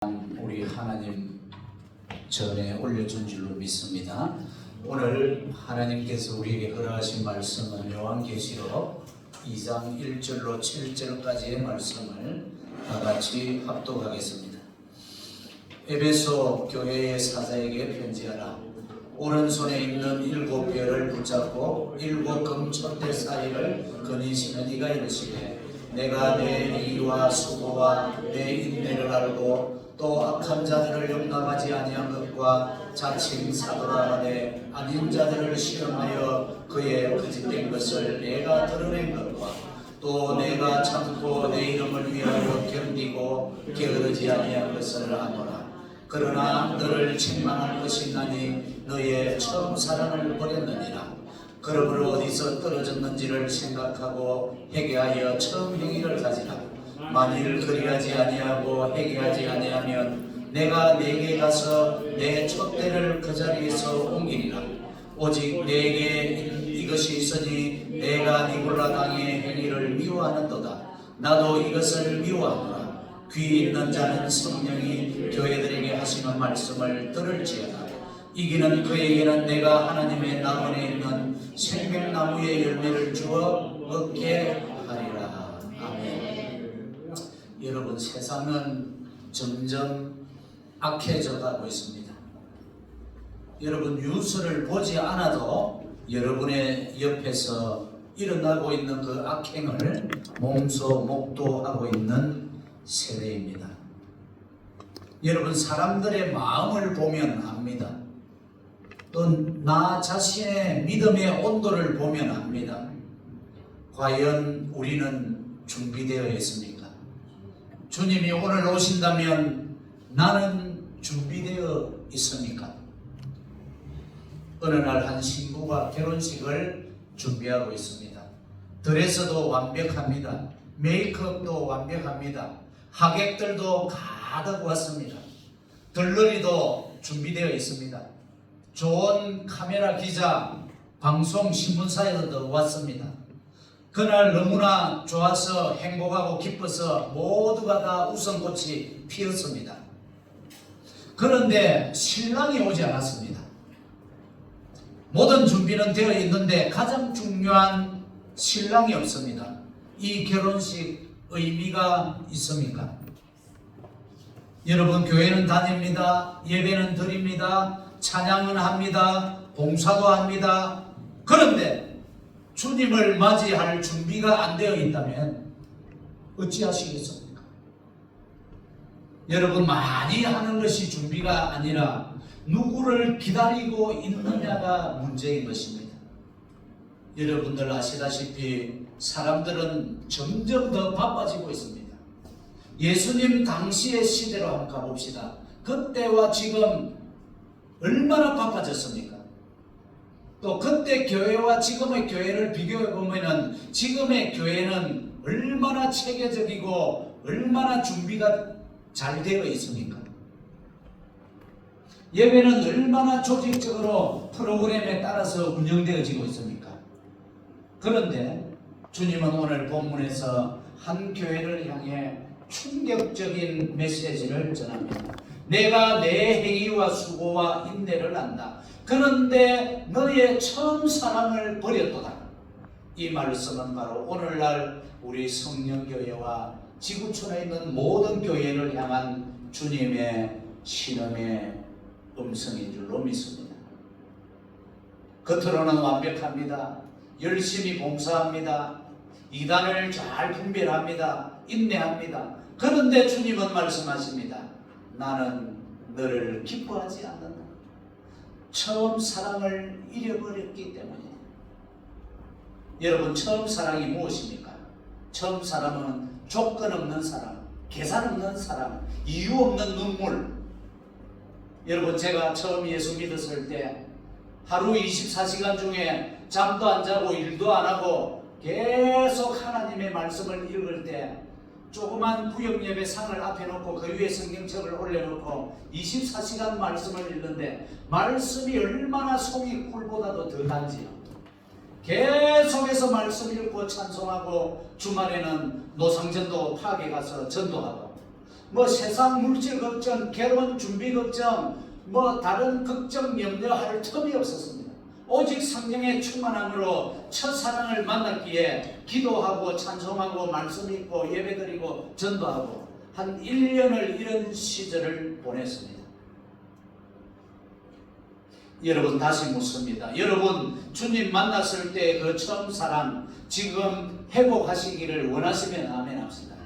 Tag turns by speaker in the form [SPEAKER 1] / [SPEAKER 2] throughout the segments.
[SPEAKER 1] 우리 하나님 전에 올려준 줄로 믿습니다. 오늘 하나님께서 우리에게 허락하신 말씀은 요한계시록 2장 1절로 7절까지의 말씀을 다같이 합독하겠습니다. 에베소 교회의 사자에게 편지하라. 오른손에 있는 7별을 붙잡고 7 금촛대 사이를 거니시는 이가 이르시되 내가 내 행위와 수고와 내 인내를 알고 또 악한 자들을 용납하지 아니한 것과 자칭 사도라 하되 아닌 자들을 시험하여 그의 거짓된 것을 내가 드러낸 것과 또 내가 참고 내 이름을 위하여 견디고 게으르지 아니한 것을 아노라. 그러나 너를 책망할 것이 있나니 너의 처음 사랑을 버렸느니라. 그러므로 어디서 떨어졌는지를 생각하고 회개하여 처음 행위를 가지라. 만일 그리하지 아니하고 회개하지 아니하면 내가 네게 가서 내 촛대를 그 자리에서 옮기리라. 오직 내게 이것이 있으니 내가 니골라 당의 행위를 미워하는도다. 나도 이것을 미워하노라. 귀 있는 자는 성령이 교회들에게 하시는 말씀을 들을지어다. 이기는 그에게는 내가 하나님의 나무에 있는 생명나무의 열매를 주어 먹게 하리라. 아멘. 여러분, 세상은 점점 악해져 가고 있습니다. 여러분, 뉴스를 보지 않아도 여러분의 옆에서 일어나고 있는 그 악행을 몸소 목도하고 있는 세대입니다. 여러분, 사람들의 마음을 보면 압니다. 또 나 자신의 믿음의 온도를 보면 압니다. 과연 우리는 준비되어 있습니까? 주님이 오늘 오신다면 나는 준비되어 있습니까? 어느 날 한 신부가 결혼식을 준비하고 있습니다. 드레스도 완벽합니다. 메이크업도 완벽합니다. 하객들도 가득 왔습니다. 들러리도 준비되어 있습니다. 좋은 카메라 기자, 방송 신문사에서도 왔습니다. 그날 너무나 좋아서 행복하고 기뻐서 모두가 다 웃음꽃이 피었습니다. 그런데 신랑이 오지 않았습니다. 모든 준비는 되어 있는데 가장 중요한 신랑이 없습니다. 이 결혼식 의미가 있습니까? 여러분, 교회는 다닙니다. 예배는 드립니다. 찬양은 합니다. 봉사도 합니다. 그런데 주님을 맞이할 준비가 안 되어 있다면 어찌하시겠습니까? 여러분, 많이 하는 것이 준비가 아니라 누구를 기다리고 있느냐가 문제인 것입니다. 여러분들 아시다시피 사람들은 점점 더 바빠지고 있습니다. 예수님 당시의 시대로 한번 가봅시다. 그때와 지금 얼마나 바빠졌습니까? 또 그때 교회와 지금의 교회를 비교해 보면 지금의 교회는 얼마나 체계적이고 얼마나 준비가 잘 되어 있습니까? 예배는 얼마나 조직적으로 프로그램에 따라서 운영되어지고 있습니까? 그런데 주님은 오늘 본문에서 한 교회를 향해 충격적인 메시지를 전합니다. 내가 내 행위와 수고와 인내를 안다. 그런데 너의 처음 사랑을 버렸도다. 이 말씀은 바로 오늘날 우리 성령교회와 지구촌에 있는 모든 교회를 향한 주님의 신음의 음성인 줄로 믿습니다. 겉으로는 완벽합니다. 열심히 봉사합니다. 이단을 잘 분별합니다. 인내합니다. 그런데 주님은 말씀하십니다. 나는 너를 기뻐하지 않는다. 처음 사랑을 잃어버렸기 때문에. 여러분, 처음 사랑이 무엇입니까? 처음 사랑은 조건 없는 사랑, 계산 없는 사랑, 이유 없는 눈물. 여러분, 제가 처음 예수 믿었을 때 하루 24시간 중에 잠도 안 자고 일도 안 하고 계속 하나님의 말씀을 읽을 때 조그만 구역예배 상을 앞에 놓고 그 위에 성경책을 올려놓고 24시간 말씀을 읽는데 말씀이 얼마나 송이 꿀보다도 더 단지요. 계속해서 말씀 읽고 찬송하고 주말에는 노상전도 파악에 가서 전도하고 뭐 세상 물질 걱정, 결혼 준비 걱정, 뭐 다른 걱정 염려할 틈이 없었습니다. 오직 성령의 충만함으로 첫사랑을 만났기에 기도하고 찬송하고 말씀 읽고 예배드리고 전도하고 한 1년을 이런 시절을 보냈습니다. 여러분 다시 묻습니다. 여러분 주님 만났을 때 그 처음 사랑 지금 회복하시기를 원하시면 아멘 합시다.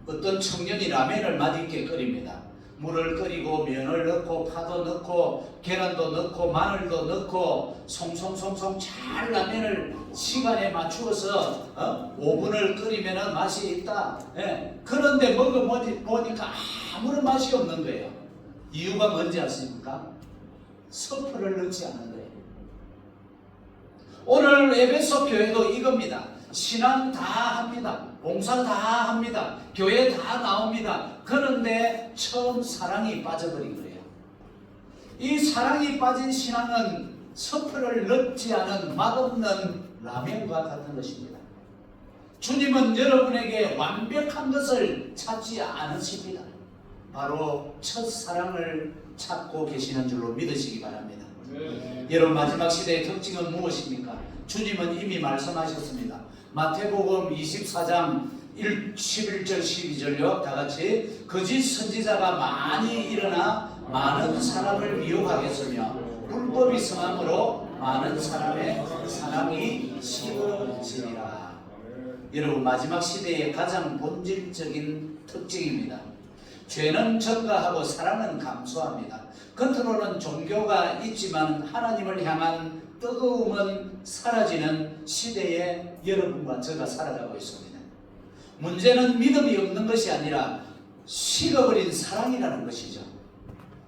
[SPEAKER 1] 어떤 청년이 라면을 맛있게 끓입니다. 물을 끓이고 면을 넣고 파도 넣고 계란도 넣고 마늘도 넣고 송송송송 잘 라면을 시간에 맞추어서 5분을 끓이면 맛이 있다. 예. 그런데 먹어보니까 아무런 맛이 없는 거예요. 이유가 뭔지 아십니까? 섭풀을 넣지 않은 거예요. 오늘 에베소 교회도 이겁니다. 신앙 다 합니다. 봉사 다 합니다. 교회 다 나옵니다. 그런데 처음 사랑이 빠져버린 거예요. 이 사랑이 빠진 신앙은 섭풀을 넣지 않은 맛없는 라면과 같은 것입니다. 주님은 여러분에게 완벽한 것을 찾지 않으십니다. 바로 첫사랑을 찾고 계시는 줄로 믿으시기 바랍니다. 여러분 마지막 시대의 특징은 무엇입니까? 주님은 이미 말씀하셨습니다. 마태복음 24장 11절 12절요. 다같이 거짓 선지자가 많이 일어나 많은 사람을 미혹하겠으며 불법이 성함으로 많은 사람의 사랑이 식어지리라. 여러분 마지막 시대의 가장 본질적인 특징입니다. 죄는 전가하고 사랑은 감소합니다. 겉으로는 종교가 있지만 하나님을 향한 뜨거움은 사라지는 시대에 여러분과 제가 살아가고 있습니다. 문제는 믿음이 없는 것이 아니라 식어버린 사랑이라는 것이죠.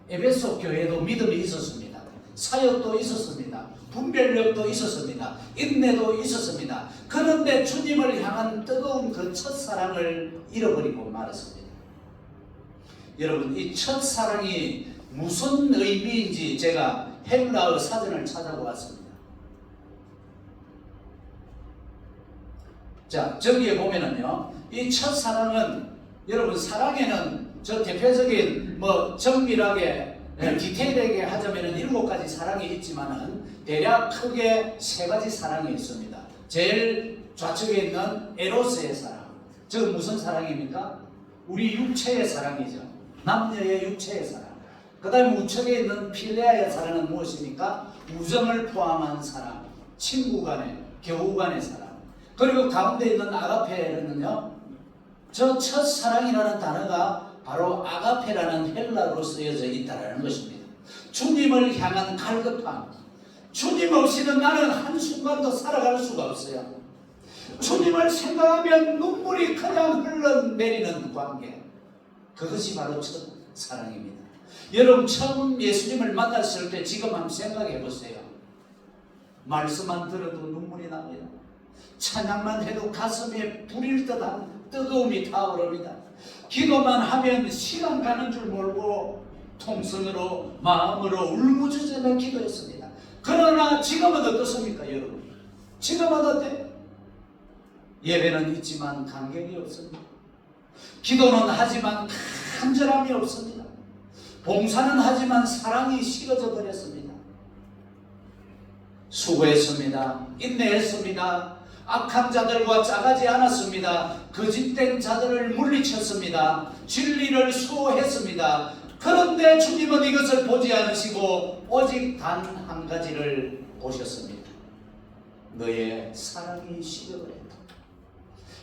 [SPEAKER 1] 에베소 교회도 믿음이 있었습니다. 사역도 있었습니다. 분별력도 있었습니다. 인내도 있었습니다. 그런데 주님을 향한 뜨거운 그 첫사랑을 잃어버리고 말았습니다. 여러분 이 첫사랑이 무슨 의미인지 제가 헬라어 사전을 찾아보았습니다. 자 저기에 보면은요 이 첫사랑은 여러분 사랑에는 저 대표적인 뭐 정밀하게 디테일하게 하자면은 7가지 사랑이 있지만은 대략 크게 3가지 사랑이 있습니다. 제일 좌측에 있는 에로스의 사랑. 저 무슨 사랑입니까? 우리 육체의 사랑이죠. 남녀의 육체의 사랑. 그 다음에 우측에 있는 필레아의 사랑은 무엇입니까? 우정을 포함한 사랑, 친구 간의, 교우 간의 사랑. 그리고 가운데 있는 아가페는요, 저 첫사랑이라는 단어가 바로 아가페라는 헬라어로 쓰여져 있다는 것입니다. 주님을 향한 갈급함. 주님 없이는 나는 한순간도 살아갈 수가 없어요. 주님을 생각하면 눈물이 그냥 흘러내리는 관계. 그것이 바로 첫사랑입니다. 여러분 처음 예수님을 만났을 때 지금 한번 생각해 보세요. 말씀만 들어도 눈물이 납니다. 찬양만 해도 가슴에 불일 듯한 뜨거움이 타오릅니다. 기도만 하면 시간 가는 줄 모르고 통성으로 마음으로 울부짖으며 기도했습니다. 그러나 지금은 어떻습니까 여러분? 지금은 어때요? 예배는 있지만 간격이 없습니다. 기도는 하지만 간절함이 없습니다. 봉사는 하지만 사랑이 식어져 버렸습니다. 수고했습니다. 인내했습니다. 악한 자들과 짜가지 않았습니다. 거짓된 자들을 물리쳤습니다. 진리를 수호했습니다. 그런데 주님은 이것을 보지 않으시고 오직 단 한 가지를 보셨습니다. 너의 사랑이 식어버렸다.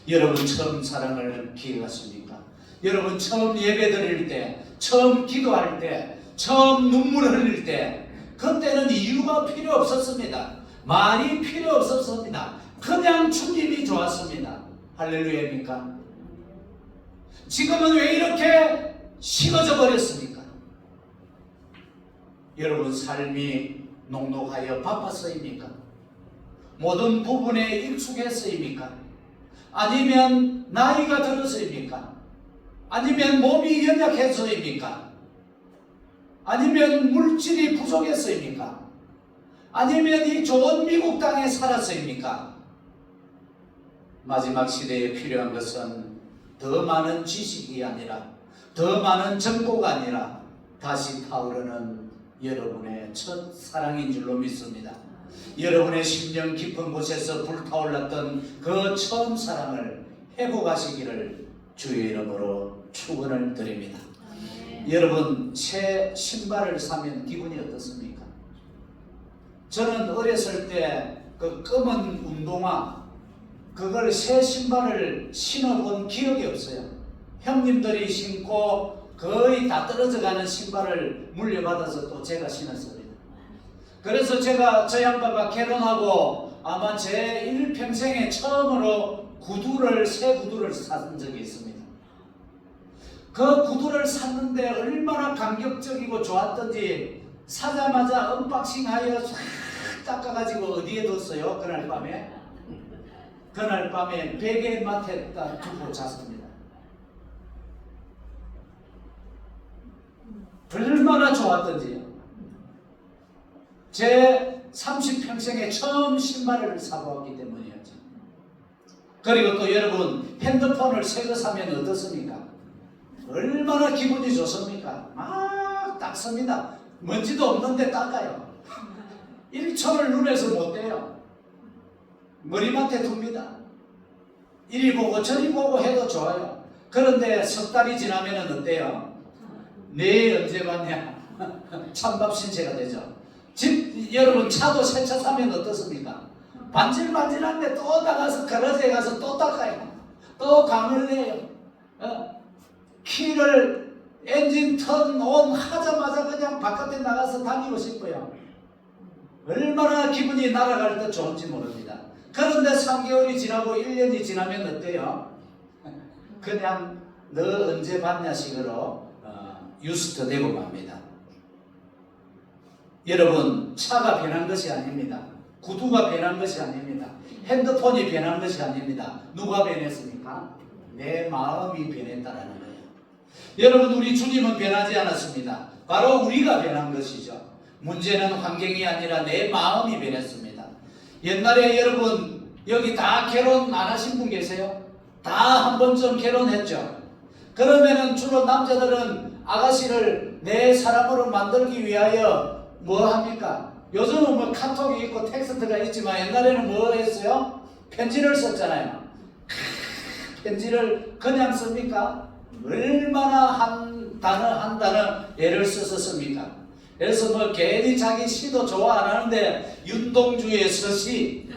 [SPEAKER 1] 여러분 처음 사랑을 기억하십니까? 여러분 처음 예배 드릴 때, 처음 기도할 때, 처음 눈물 흘릴 때, 그때는 이유가 필요 없었습니다. 말이 필요 없었습니다. 그냥 주님이 좋았습니다. 할렐루야입니까? 지금은 왜 이렇게 식어져 버렸습니까? 여러분 삶이 녹록하여 바빴어입니까? 모든 부분에 익숙했어입니까? 아니면 나이가 들어서입니까? 아니면 몸이 연약해서입니까? 아니면 물질이 부족해서입니까? 아니면 이 좋은 미국 땅에 살아서입니까? 마지막 시대에 필요한 것은 더 많은 지식이 아니라, 더 많은 정보가 아니라 다시 타오르는 여러분의 첫 사랑인 줄로 믿습니다. 여러분의 심령 깊은 곳에서 불타올랐던 그 처음 사랑을 회복하시기를 주의 이름으로 축원을 드립니다. 여러분, 새 신발을 사면 기분이 어떻습니까? 저는 어렸을 때 그 검은 운동화, 그걸 새 신발을 신어본 기억이 없어요. 형님들이 신고 거의 다 떨어져가는 신발을 물려받아서 또 제가 신었습니다. 그래서 제가 저 양반과 결혼하고 아마 제 일평생에 처음으로 새 구두를 산 적이 있습니다. 그 구두를 샀는데 얼마나 감격적이고 좋았던지 사자마자 언박싱하여 싹 닦아가지고 어디에 뒀어요? 그날 밤에 베개 맡에다 두고 잤습니다. 얼마나 좋았던지요. 제 30평생에 처음 신발을 사보았기 때문이었죠. 그리고 또 여러분, 핸드폰을 새 거 사면 어떻습니까? 얼마나 기분이 좋습니까? 막 닦습니다. 먼지도 없는데 닦아요. 1초를 눈에서 못 떼요. 머리맡에 둡니다. 이리 보고 저리 보고 해도 좋아요. 그런데 석 달이 지나면 어때요? 내일 언제 봤냐? 찬밥 신세가 되죠. 여러분, 차도 새 차 사면 어떻습니까? 반질반질한데 또 나가서 가라지에 가서 또 닦아요. 또 감을 내요. 키를 엔진 턴 온 하자마자 그냥 바깥에 나가서 다니고 싶어요. 얼마나 기분이 날아갈 때 좋은지 모릅니다. 그런데 3개월이 지나고 1년이 지나면 어때요? 그냥 너 언제 봤냐 식으로 유스트 되고 맙니다. 여러분, 차가 변한 것이 아닙니다. 구두가 변한 것이 아닙니다. 핸드폰이 변한 것이 아닙니다. 누가 변했습니까? 내 마음이 변했다라는 거예요. 여러분, 우리 주님은 변하지 않았습니다. 바로 우리가 변한 것이죠. 문제는 환경이 아니라 내 마음이 변했습니다. 옛날에 여러분, 여기 다 결혼 안 하신 분 계세요? 다 한 번쯤 결혼했죠? 그러면은 주로 남자들은 아가씨를 내 사람으로 만들기 위하여 뭐 합니까? 요즘은 뭐 카톡이 있고 텍스트가 있지만 옛날에는 뭐 했어요? 편지를 썼잖아요. 편지를 그냥 씁니까? 얼마나 한 단어 애를 써서 씁니까? 그래서 뭐 괜히 자기 시도 좋아 안 하는데 윤동주의 서시,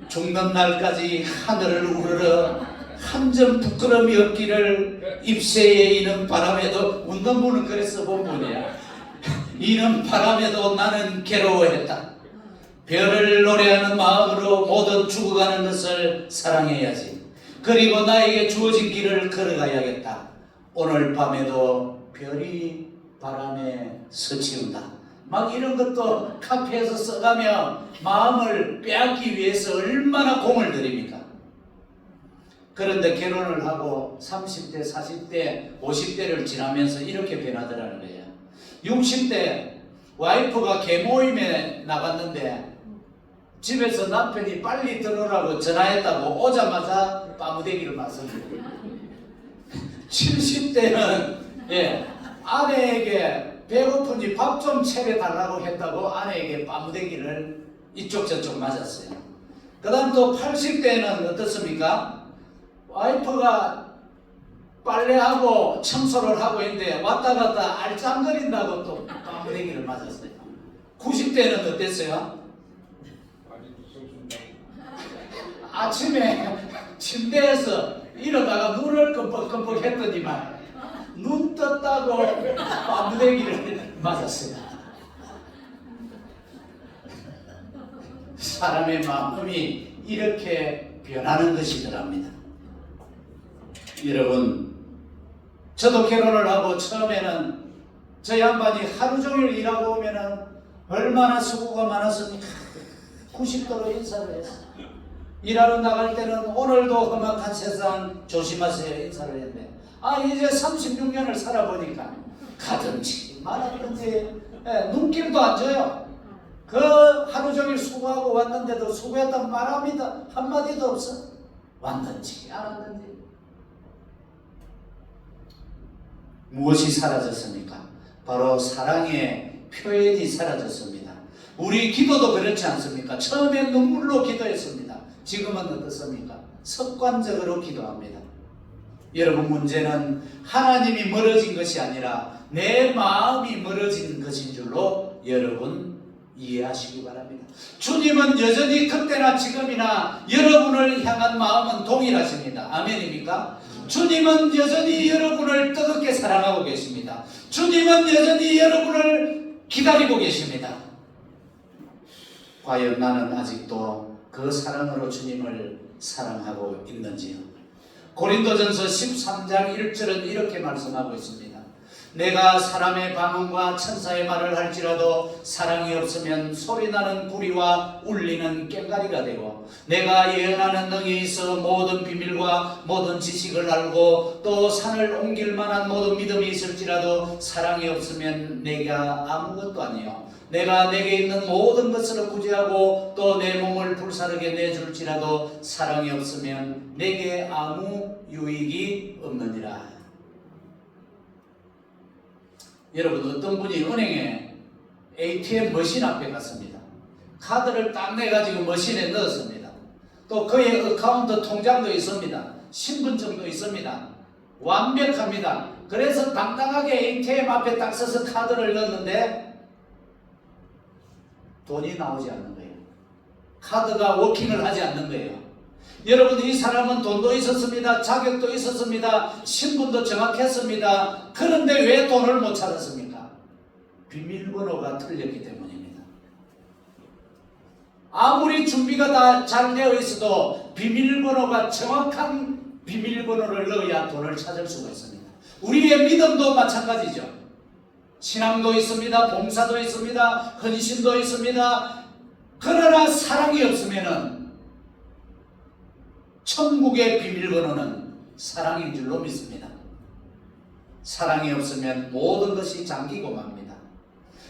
[SPEAKER 1] 죽는 날까지 하늘을 우러러 한 점 부끄러움이 없기를 입새에 이는 바람에도, 웃는 분은 그랬어 본 분이야. 이는 바람에도 나는 괴로워했다. 별을 노래하는 마음으로 모든 죽어가는 것을 사랑해야지. 그리고 나에게 주어진 길을 걸어가야겠다. 오늘 밤에도 별이 바람에 스치운다. 막 이런 것도 카페에서 써가며 마음을 빼앗기 위해서 얼마나 공을 들입니까? 그런데 결혼을 하고 30대, 40대, 50대를 지나면서 이렇게 변하더라는 거예요. 60대 와이프가 개모임에 나갔는데 집에서 남편이 빨리 들어오라고 전화했다고 오자마자 빠무대기를 맞습니다. 70대는 아내에게 배고프니 밥 좀 차려달라고 했다고 아내에게 빠무대기를 이쪽 저쪽 맞았어요. 그 다음 또 80대는 어떻습니까? 와이프가 빨래하고 청소를 하고 있는데 왔다 갔다 알짱거린다고 또 빠무대기를 맞았어요. 90대는 어땠어요? 아침에 침대에서 일어나가 눈을 끔뻑끔뻑 했더니만 눈 떴다고 빠무대기를 맞았어요. 사람의 마음이 이렇게 변하는 것이더랍니다. 여러분, 저도 결혼을 하고 처음에는 저 양반이 하루 종일 일하고 오면은 얼마나 수고가 많았습니까? 90도로 인사를 했어요. 일하러 나갈 때는 오늘도 험악한 세상 조심하세요 인사를 했는데, 이제 36년을 살아보니까 가든지 말았든지 눈길도 안 줘요. 그 하루 종일 수고하고 왔는데도 수고했단 말 한마디도 없어. 왔는지 안 왔는지. 무엇이 사라졌습니까? 바로 사랑의 표현이 사라졌습니다. 우리 기도도 그렇지 않습니까? 처음엔 눈물로 기도했습니다. 지금은 어떻습니까? 습관적으로 기도합니다. 여러분, 문제는 하나님이 멀어진 것이 아니라 내 마음이 멀어진 것인 줄로 여러분 이해하시기 바랍니다. 주님은 여전히 그때나 지금이나 여러분을 향한 마음은 동일하십니다. 아멘입니까? 주님은 여전히 여러분을 뜨겁게 사랑하고 계십니다. 주님은 여전히 여러분을 기다리고 계십니다. 과연 나는 아직도 그 사랑으로 주님을 사랑하고 있는지요? 고린도전서 13장 1절은 이렇게 말씀하고 있습니다. 내가 사람의 방언과 천사의 말을 할지라도 사랑이 없으면 소리나는 구리와 울리는 꽹과리가 되고, 내가 예언하는 능이 있어 모든 비밀과 모든 지식을 알고 또 산을 옮길 만한 모든 믿음이 있을지라도 사랑이 없으면 내가 아무것도 아니요 내가 내게 있는 모든 것을 구제하고 또 내 몸을 불사르게 내줄지라도 사랑이 없으면 내게 아무 유익이 없느니라. 여러분, 어떤 분이 은행에 ATM 머신 앞에 갔습니다. 카드를 딱 내가지고 머신에 넣었습니다. 또 그의 어카운트 통장도 있습니다. 신분증도 있습니다. 완벽합니다. 그래서 당당하게 ATM 앞에 딱 서서 카드를 넣었는데 돈이 나오지 않는 거예요. 카드가 워킹을 하지 않는 거예요. 여러분, 이 사람은 돈도 있었습니다. 자격도 있었습니다. 신분도 정확했습니다. 그런데 왜 돈을 못 찾았습니까? 비밀번호가 틀렸기 때문입니다. 아무리 준비가 다 잘 되어 있어도 비밀번호가 정확한 비밀번호를 넣어야 돈을 찾을 수가 있습니다. 우리의 믿음도 마찬가지죠. 신앙도 있습니다. 봉사도 있습니다. 헌신도 있습니다. 그러나 사랑이 없으면은 천국의 비밀번호는 사랑인 줄로 믿습니다. 사랑이 없으면 모든 것이 잠기고 맙니다.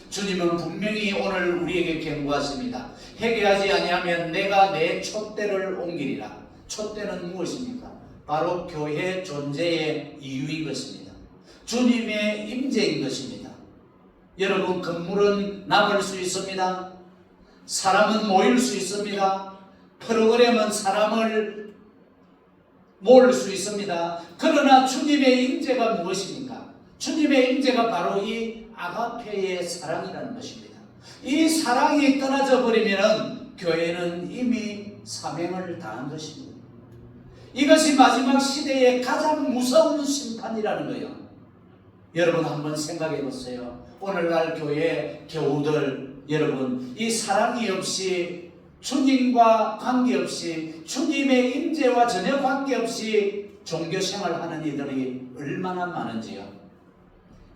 [SPEAKER 1] 주님은 분명히 오늘 우리에게 경고하십니다. 회개하지 아니하면 내가 내 촛대를 옮기리라. 촛대는 무엇입니까? 바로 교회 존재의 이유인 것입니다. 주님의 임재인 것입니다. 여러분, 건물은 남을 수 있습니다. 사람은 모일 수 있습니다. 프로그램은 사람을 모을 수 있습니다. 그러나 주님의 임재가 무엇입니까? 주님의 임재가 바로 이 아가페의 사랑이라는 것입니다. 이 사랑이 떠나져 버리면 교회는 이미 사명을 다한 것입니다. 이것이 마지막 시대의 가장 무서운 심판이라는 거예요. 여러분, 한번 생각해 보세요. 오늘날 교회 교우들, 여러분, 이 사랑이 없이, 주님과 관계없이, 주님의 임재와 전혀 관계없이 종교생활하는 이들이 얼마나 많은지요.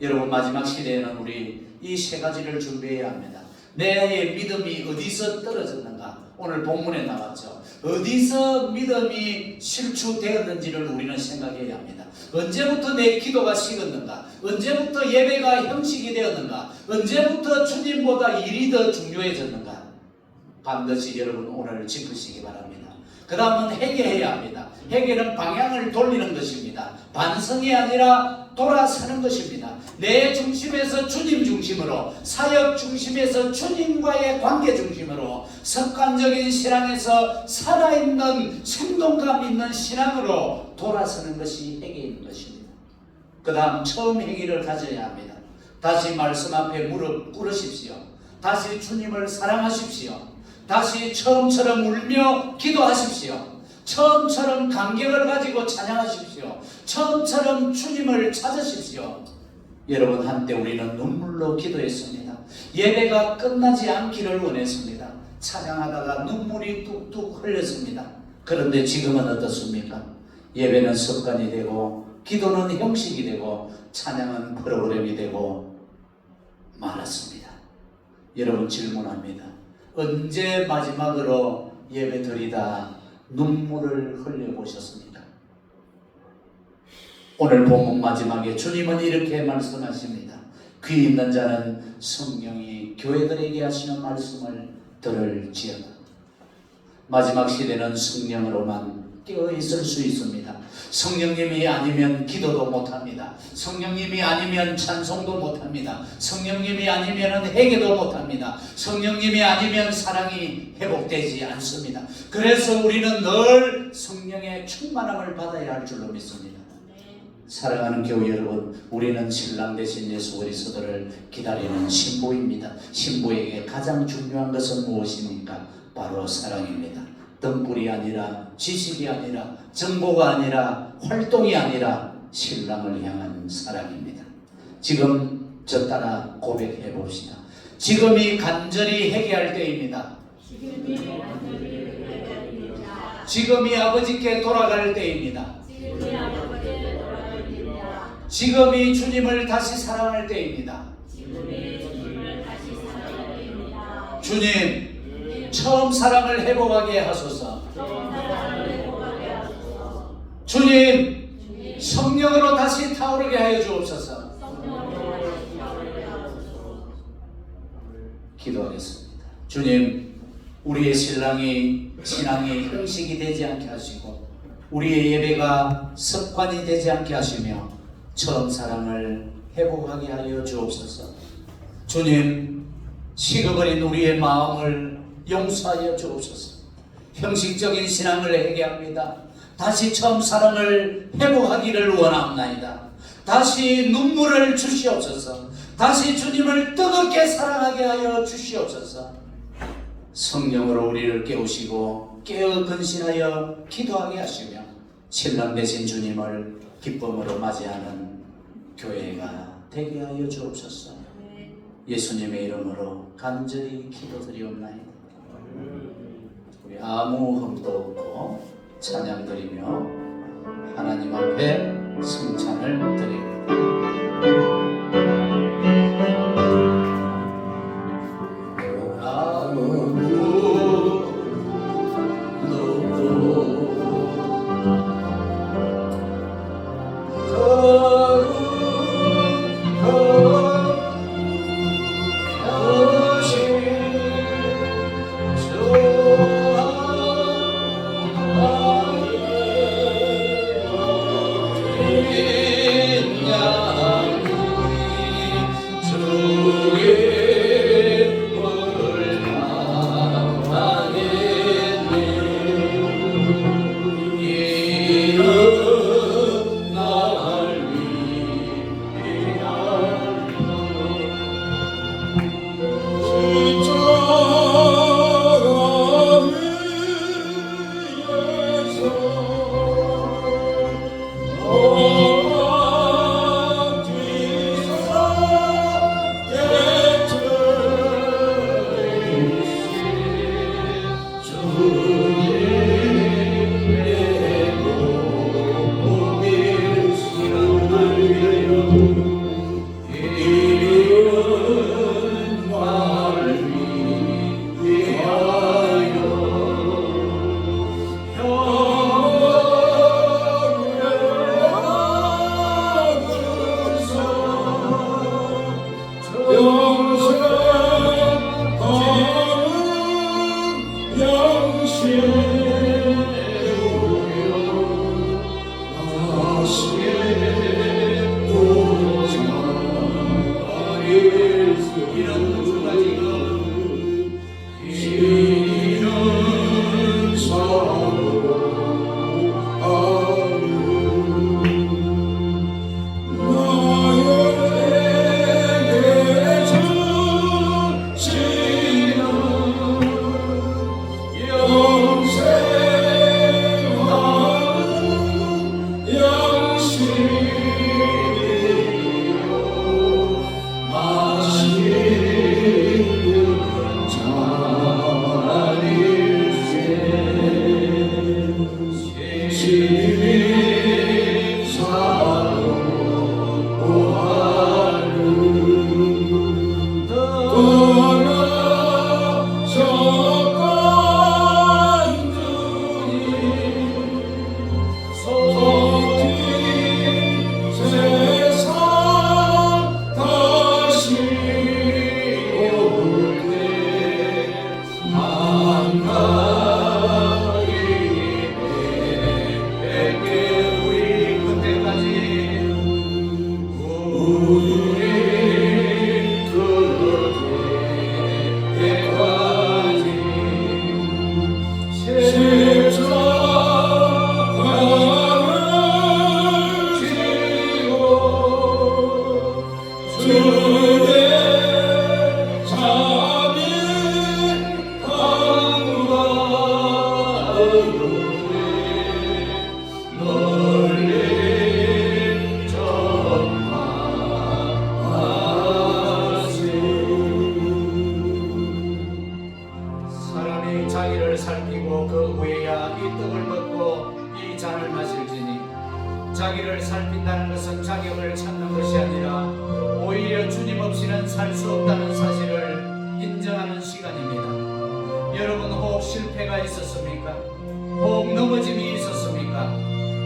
[SPEAKER 1] 여러분, 마지막 시대에는 우리 이 세 가지를 준비해야 합니다. 내 믿음이 어디서 떨어졌는가? 오늘 본문에 나왔죠. 어디서 믿음이 실추되었는지를 우리는 생각해야 합니다. 언제부터 내 기도가 식었는가? 언제부터 예배가 형식이 되었는가? 언제부터 주님보다 일이 더 중요해졌는가? 반드시 여러분 오늘 짚으시기 바랍니다. 그 다음은 회개해야 합니다. 회개는 방향을 돌리는 것입니다. 반성이 아니라 돌아서는 것입니다. 내 중심에서 주님 중심으로, 사역 중심에서 주님과의 관계 중심으로, 습관적인 신앙에서 살아있는 생동감 있는 신앙으로 돌아서는 것이 회개인 것입니다. 그 다음 처음 회개를 가져야 합니다. 다시 말씀 앞에 무릎 꿇으십시오. 다시 주님을 사랑하십시오. 다시 처음처럼 울며 기도하십시오. 처음처럼 감격을 가지고 찬양하십시오. 처음처럼 주님을 찾으십시오. 여러분, 한때 우리는 눈물로 기도했습니다. 예배가 끝나지 않기를 원했습니다. 찬양하다가 눈물이 뚝뚝 흘렸습니다. 그런데 지금은 어떻습니까? 예배는 습관이 되고, 기도는 형식이 되고, 찬양은 프로그램이 되고 말았습니다. 여러분, 질문합니다. 언제 마지막으로 예배 드리다 눈물을 흘려보셨습니까? 오늘 본문 마지막에 주님은 이렇게 말씀하십니다. 귀 있는 자는 성령이 교회들에게 하시는 말씀을 들을지어다. 마지막 시대는 성령으로만 깨어 있을 수 있습니다. 성령님이 아니면 기도도 못합니다. 성령님이 아니면 찬송도 못합니다. 성령님이 아니면 회개도 못합니다. 성령님이 아니면 사랑이 회복되지 않습니다. 그래서 우리는 늘 성령의 충만함을 받아야 할 줄로 믿습니다. 사랑하는 교회 여러분, 우리는 신랑 되신 예수 그리스도를 기다리는 신부입니다. 신부에게 가장 중요한 것은 무엇입니까? 바로 사랑입니다. 등불이 아니라, 지식이 아니라, 정보가 아니라, 활동이 아니라 신랑을 향한 사랑입니다. 지금 저 따라 고백해 봅시다. 지금이 간절히 회개할 때입니다. 지금이 아버지께 돌아갈 때입니다. 지금이 주님을 다시 사랑할 때입니다. 주님, 처음 사랑을 회복하게 하소서. 주님, 성령으로 다시 타오르게 하여 주옵소서. 기도하겠습니다. 주님, 우리의 신랑이 신앙이 형식이 되지 않게 하시고 우리의 예배가 습관이 되지 않게 하시며 처음 사랑을 회복하게 하여 주옵소서. 주님, 식어버린 우리의 마음을 용서하여 주옵소서. 형식적인 신앙을 회개합니다. 다시 처음 사랑을 회복하기를 원합나이다. 다시 눈물을 주시옵소서. 다시 주님을 뜨겁게 사랑하게 하여 주시옵소서. 성령으로 우리를 깨우시고 깨어 근신하여 기도하게 하시며 신랑 되신 주님을 기쁨으로 맞이하는 교회가 되게 하여 주옵소서. 예수님의 이름으로 간절히 기도드리옵나이다. 우리 아무 흠도 없고 찬양 드리며 하나님 앞에 승찬을 드립니다. 살 수 없다는 사실을 인정하는 시간입니다. 여러분, 혹 실패가 있었습니까? 혹 넘어짐이 있었습니까?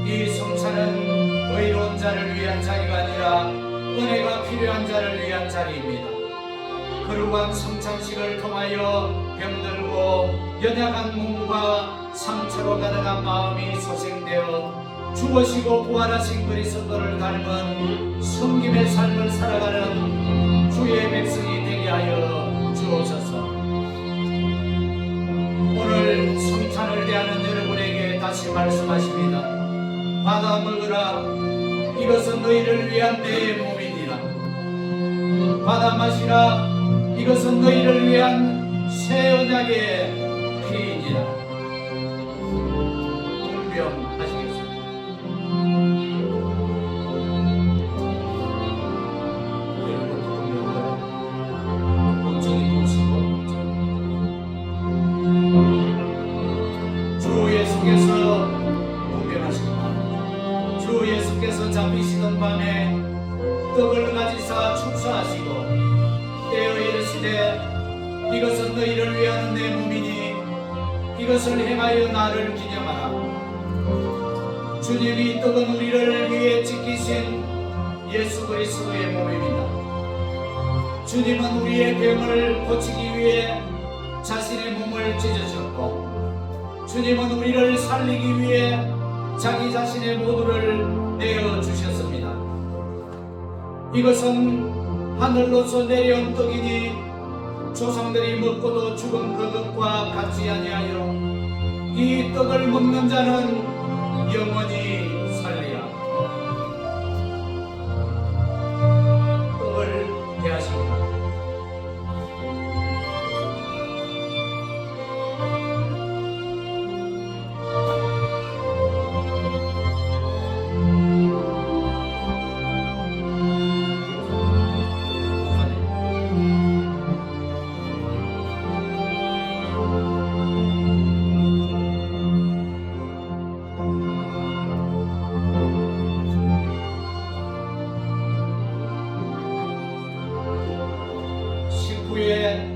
[SPEAKER 1] 이 성찬은 의로운 자를 위한 자리가 아니라 은혜가 필요한 자를 위한 자리입니다. 거룩한 성찬식을 통하여 병들고 연약한 몸과 상처로 가득한 마음이 소생되어 죽으시고 부활하신 그리스도를 닮은 섬김의 삶을 살아가는 주의 백성이 되게 하여 주옵소서. 오늘 성찬을 대하는 여러분에게 다시 말씀하십니다. 받아 먹으라. 이것은 너희를 위한 내 몸이니라. 받아 마시라. 이것은 너희를 위한 새 언약의 피이니라. 분명하시겠습니다. 여러분도 분명을 온전히 보시고 주 예수께서 분명하십니다. 주 예수께서 잡히시던 밤에 떡을 가지사 축사하시고 때어 이르시되 이것은 너희를 위하는 내 몸이니 이것을 행하여 나를 기념하라. 주님이 떡은 우리를 위해 지키신 예수 그리스도의 몸입니다. 주님은 우리의 병을 고치기 위해 자신의 몸을 찢으셨고 주님은 우리를 살리기 위해 자기 자신의 모두를 내어주셨습니다. 이것은 하늘로서 내려온 떡이니 조상들이 먹고도 죽은 그것과 같지 아니하여 이 떡을 먹는 자는 영원히 살리라. 떡을 대하십니다.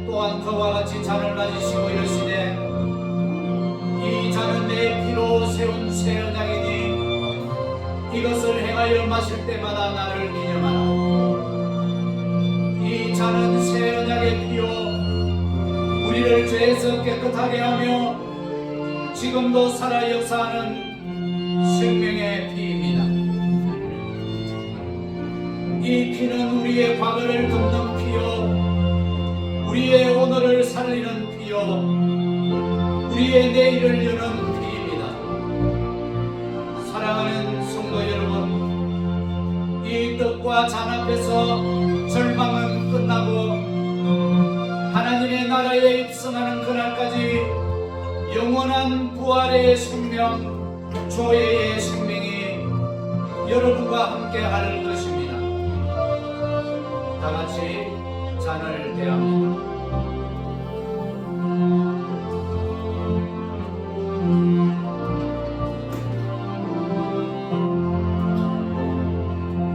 [SPEAKER 1] 또한 그와 같이 잔을 가지시고 이르시되 이 잔은 내 피로 세운 새 언약이니 이것을 행하여 마실 때마다 나를 기념하라. 이 잔은 새 언약의 피요 우리를 죄에서 깨끗하게 하며 지금도 살아 역사하는 생명의 피입니다. 이 피는 우리의 과거를 덮는 피요 우리의 오늘을 살리는 피요 우리의 내일을 여는 피입니다. 사랑하는 성도 여러분, 이 떡과 잔 앞에서 절망은 끝나고 하나님의 나라에 입성하는 그날까지 영원한 부활의 생명, 조예의 생명이 여러분과 함께 할 것입니다. 다 같이 잔을 대합니다.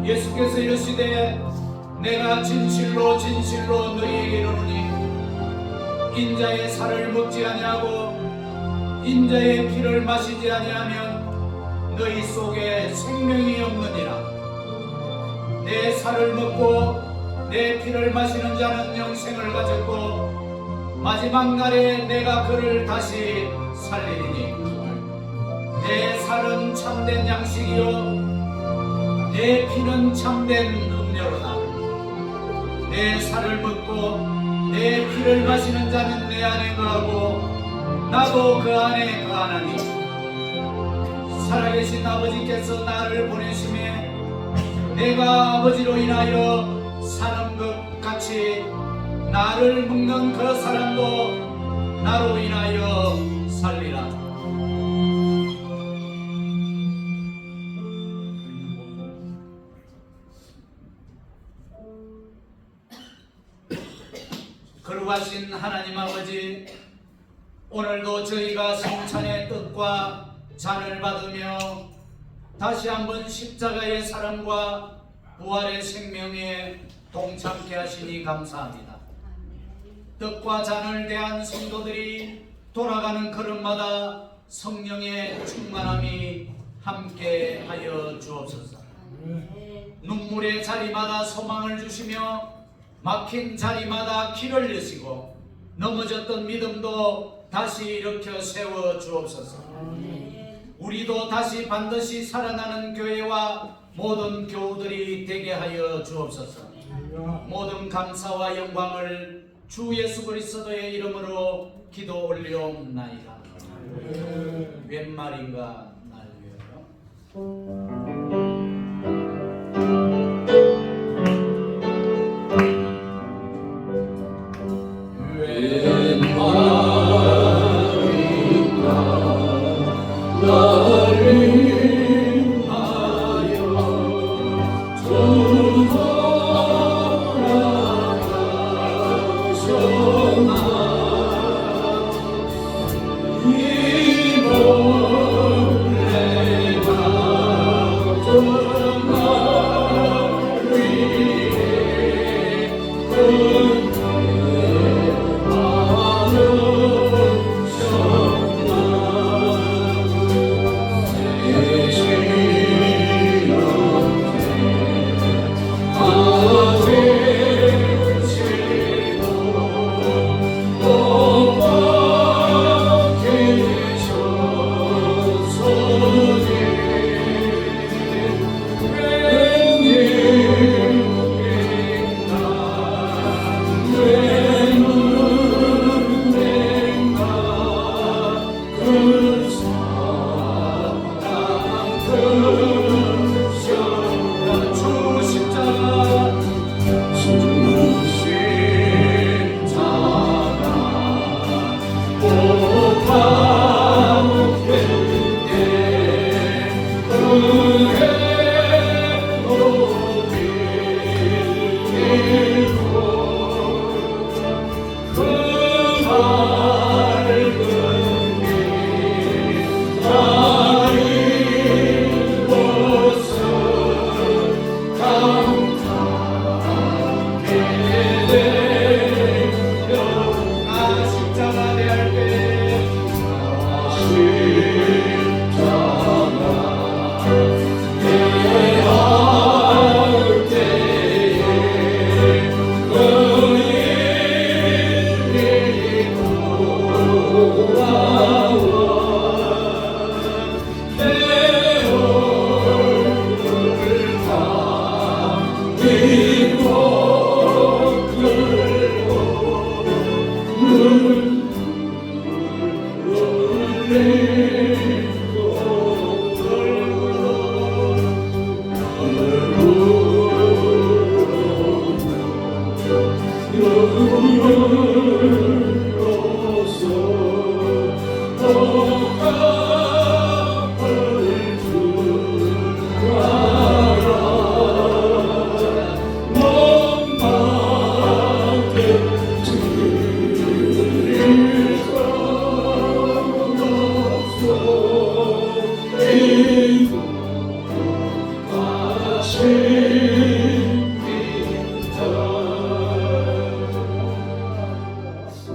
[SPEAKER 1] 예수께서 이르시되 내가 진실로 진실로 너희에게 이르노니 인자의 살을 먹지 아니하고 인자의 피를 마시지 아니하면 너희 속에 생명이 없느니라. 내 살을 먹고 내 피를 마시는 자는 영생을 가졌고 마지막 날에 내가 그를 다시 살리리니 내 살은 참된 양식이요 내 피는 참된 음료로다. 내 살을 먹고 내 피를 마시는 자는 내 안에 거하고 나도 그 안에 거하나니 살아계신 아버지께서 나를 보내심에 내가 아버지로 인하여 사는 것 같이 나를 먹는 그 사람도 나로 인하여 살리라. 거룩하신 하나님 아버지, 오늘도 저희가 성찬의 뜻과 잔을 받으며 다시 한번 십자가의 사랑과 부활의 생명에 동참케 하시니 감사합니다. 떡과 잔을 대한 성도들이 돌아가는 걸음마다 성령의 충만함이 함께하여 주옵소서. 눈물의 자리마다 소망을 주시며 막힌 자리마다 길을 여시고 넘어졌던 믿음도 다시 일으켜 세워 주옵소서. 우리도 다시 반드시 살아나는 교회와 모든 교우들이 되게 하여 주옵소서. 모든 감사와 영광을 주 예수 그리스도의 이름으로 기도 올려옵나이다. 웬 말인가 날 위하여.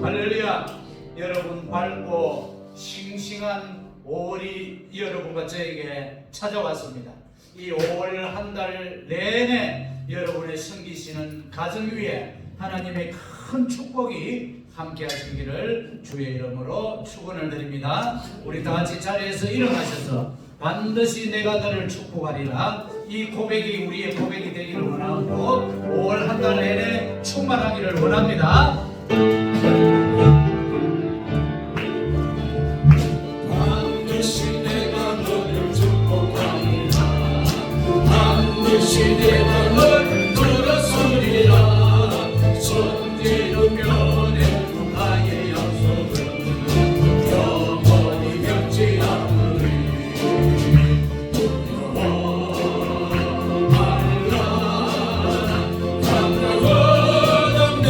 [SPEAKER 1] 할렐루야. 여러분 밝고 싱싱한 5월이 여러분과 저에게 찾아왔습니다. 이 5월 한 달 내내 여러분의 섬기시는 가정 위에 하나님의 큰 축복이 함께 하시기를 주의 이름으로 축원을 드립니다. 우리 다 같이 자리에서 일어나셔서 반드시 내가 너를 축복하리라, 이 고백이 우리의 고백이 되기를 원하고 5월 한 달 내내 충만하기를 원합니다.
[SPEAKER 2] 반드시 내가 너를 축복하리라, 반드시 내가 너를 들었으리라. 손지르며 내 나의 약속은 영원히 변치 않으리. 말라 감당은 내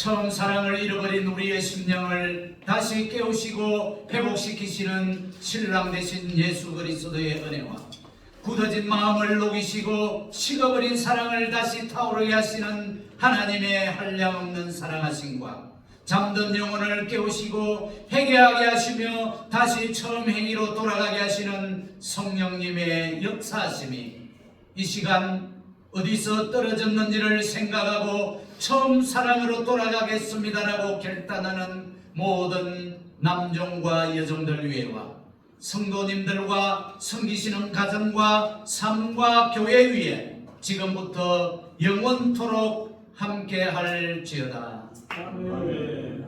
[SPEAKER 1] 처음 사랑을 잃어버린 우리의 심령을 다시 깨우시고 회복시키시는 신랑 되신 예수 그리스도의 은혜와 굳어진 마음을 녹이시고 식어버린 사랑을 다시 타오르게 하시는 하나님의 한량없는 사랑하심과 잠든 영혼을 깨우시고 회개하게 하시며 다시 처음 행위로 돌아가게 하시는 성령님의 역사하심이 이 시간 어디서 떨어졌는지를 생각하고 처음 사랑으로 돌아가겠습니다라고 결단하는 모든 남종과 여종들 위에와 성도님들과 섬기시는 가정과 삶과 교회 위에 지금부터 영원토록 함께 할지어다.
[SPEAKER 3] 아멘.